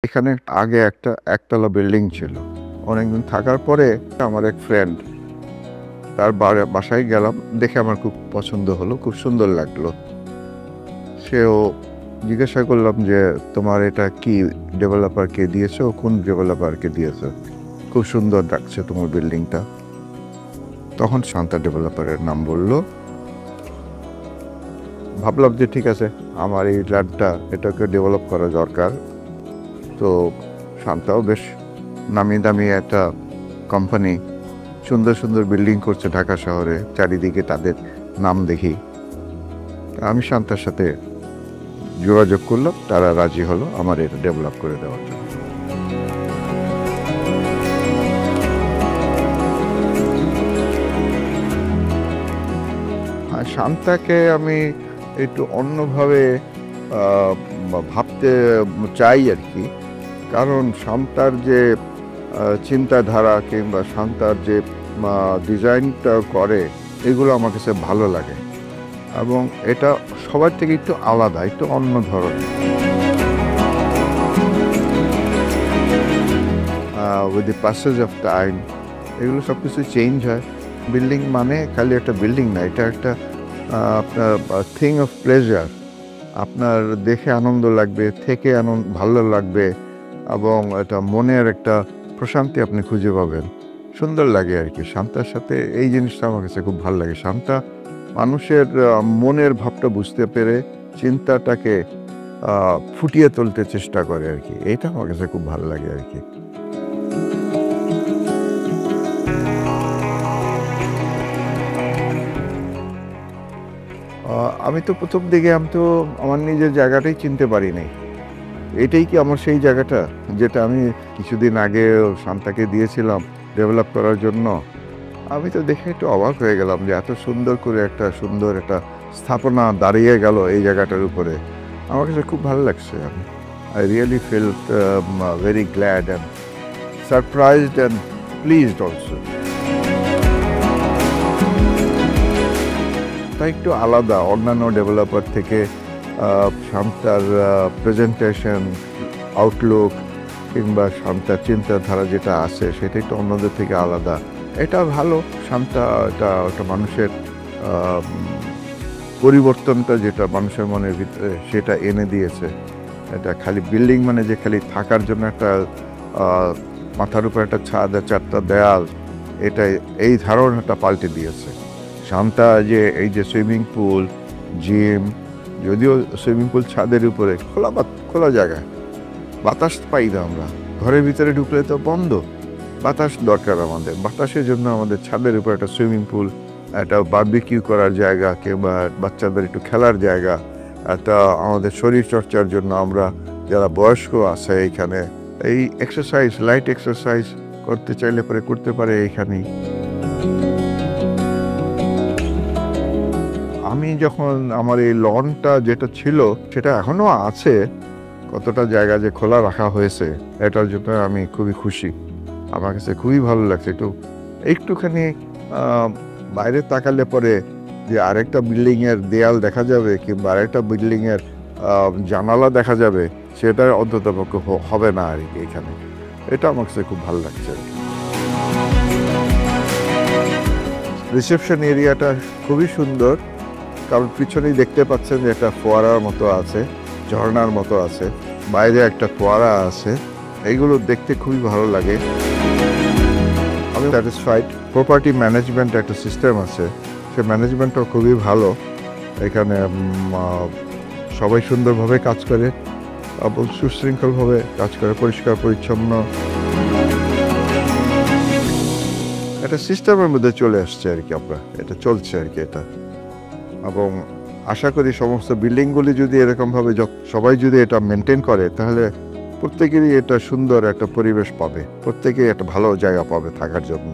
এখানে আগে একটা একতলা বিল্ডিং ছিল। অনেকদিন থাকার পরে আমার এক ফ্রেন্ড, তার বাসায় গেলাম, দেখে আমার খুব পছন্দ হলো, খুব সুন্দর লাগলো। সেও জিজ্ঞাসা করলাম যে তোমার এটা কি ডেভেলপারকে দিয়েছো, কোন ডেভেলপারকে দিয়েছো, খুব সুন্দর লাগছে তোমার বিল্ডিংটা। তখন শান্তা ডেভেলপারের নাম বললো। ভাবলাম যে ঠিক আছে, আমার এই ল্যান্ডটা এটাকে ডেভেলপ করা দরকার। তো শান্তাও বেশ নামি দামি একটা কোম্পানি, সুন্দর সুন্দর বিল্ডিং করছে ঢাকা শহরে, চারিদিকে তাদের নাম দেখি। আমি শান্তার সাথে যোগাযোগ করলাম, তারা রাজি হলো আমার এটা ডেভেলপ করে দেওয়ার জন্য। আর শান্তাকে আমি একটু অন্যভাবে ভাবতে চাই আর কি। কারণ শান্তার যে চিন্তাধারা কিংবা শান্তার যে ডিজাইনটা করে, এগুলো আমার কাছে ভালো লাগে এবং এটা সবার থেকে একটু আলাদা, একটু অন্য ধরনের। With the passage of time এগুলো সব কিছু চেঞ্জ হয়। বিল্ডিং মানে খালি একটা বিল্ডিং না, এটা একটা আপনার থিং অফ প্লেজার। আপনার দেখে আনন্দ লাগবে, থেকে ভালো লাগবে এবং এটা মনের একটা প্রশান্তি আপনি খুঁজে পাবেন। সুন্দর লাগে আর কি। শান্তার সাথে এই জিনিসটা আমার কাছে খুব ভালো লাগে। শান্তা মানুষের মনের ভাবটা বুঝতে পেরে চিন্তাটাকে ফুটিয়ে তুলতে চেষ্টা করে আর কি। এটা আমার কাছে খুব ভালো লাগে আর কি। আমি তো প্রথম দিকে আমি তো আমার নিজের জায়গাটাই চিনতে পারি নাই। এটাই কি আমার সেই জায়গাটা যেটা আমি কিছুদিন আগে শান্তাকে দিয়েছিলাম ডেভেলপ করার জন্য? আমি তো দেখে একটু অবাক হয়ে গেলাম যে এত সুন্দর করে একটা সুন্দর একটা স্থাপনা দাঁড়িয়ে গেল এই জায়গাটার উপরে। আমার কাছে খুব ভালো লাগছে। I really felt very glad and surprised and pleased also. তাই একটু আলাদা অন্যান্য ডেভেলপার থেকে। শান্তার প্রেজেন্টেশন, আউটলুক কিংবা শান্তার চিন্তাধারা যেটা আছে সেটা একটু অন্যদের থেকে আলাদা। এটা ভালো। শান্তা এটা একটা মানুষের পরিবর্তনটা যেটা মানুষের মনের ভিতরে সেটা এনে দিয়েছে। এটা খালি বিল্ডিং মানে যে খালি থাকার জন্য একটা মাথার উপর একটা ছাদ, চারটা দেয়াল, এটা এই ধারণাটা পাল্টে দিয়েছে। শান্তা যে এই যে সুইমিং পুল, জিম, যদিও সুইমিং পুল ছাদের উপরে খোলা জায়গায়, বাতাস পাই না আমরা। ঘরের ভিতরে ঢুকলে তো বন্ধ। বাতাস দরকার আমাদের। বাতাসের জন্য আমাদের ছাদের উপর একটা সুইমিং পুল, একটা বারবিকিউ করার জায়গা কিংবা বাচ্চাদের একটু খেলার জায়গা, একটা আমাদের শরীর চর্চার জন্য আমরা যারা বয়স্ক আছে এইখানে এই এক্সারসাইজ, লাইট এক্সারসাইজ করতে চাইলে পরে করতে পারে এইখানেই। আমি যখন আমার এই লনটা যেটা ছিল সেটা এখনো আছে, কতটা জায়গা যে খোলা রাখা হয়েছে এটার জন্য আমি খুবই খুশি। আমার কাছে খুবই ভালো লাগছে। একটুখানি বাইরে তাকালে পরে যে আরেকটা বিল্ডিংয়ের দেয়াল দেখা যাবে কিংবা আরেকটা বিল্ডিংয়ের জানালা দেখা যাবে, সেটা অন্ততপক্ষে হবে না আর কি এখানে। এটা আমার কাছে খুব ভালো লাগছে আর কি। রিসেপশন এরিয়াটা খুবই সুন্দর, কারণ পিছনেই দেখতে পাচ্ছেন যে একটা ফোয়ারার মতো আছে, ঝর্ণার মতো আছে, বাইরে একটা ফোয়ারা আছে। এইগুলো দেখতে খুবই ভালো লাগে। আমি স্যাটিসফাইড। প্রপার্টি ম্যানেজমেন্ট একটা সিস্টেম আছে, সে ম্যানেজমেন্টটাও খুবই ভালো। এখানে সবাই সুন্দরভাবে কাজ করে এবং সুশৃঙ্খলভাবে কাজ করে, পরিষ্কার পরিচ্ছন্ন একটা সিস্টেমের মধ্যে চলে আসছে আর কি। আমরা এটা চলছে আর কি এটা। এবং আশা করি সমস্ত বিল্ডিংগুলি যদি এরকমভাবে সবাই যদি এটা মেনটেন করে, তাহলে প্রত্যেকেরই এটা সুন্দর একটা পরিবেশ পাবে, প্রত্যেকেই একটা ভালো জায়গা পাবে থাকার জন্য।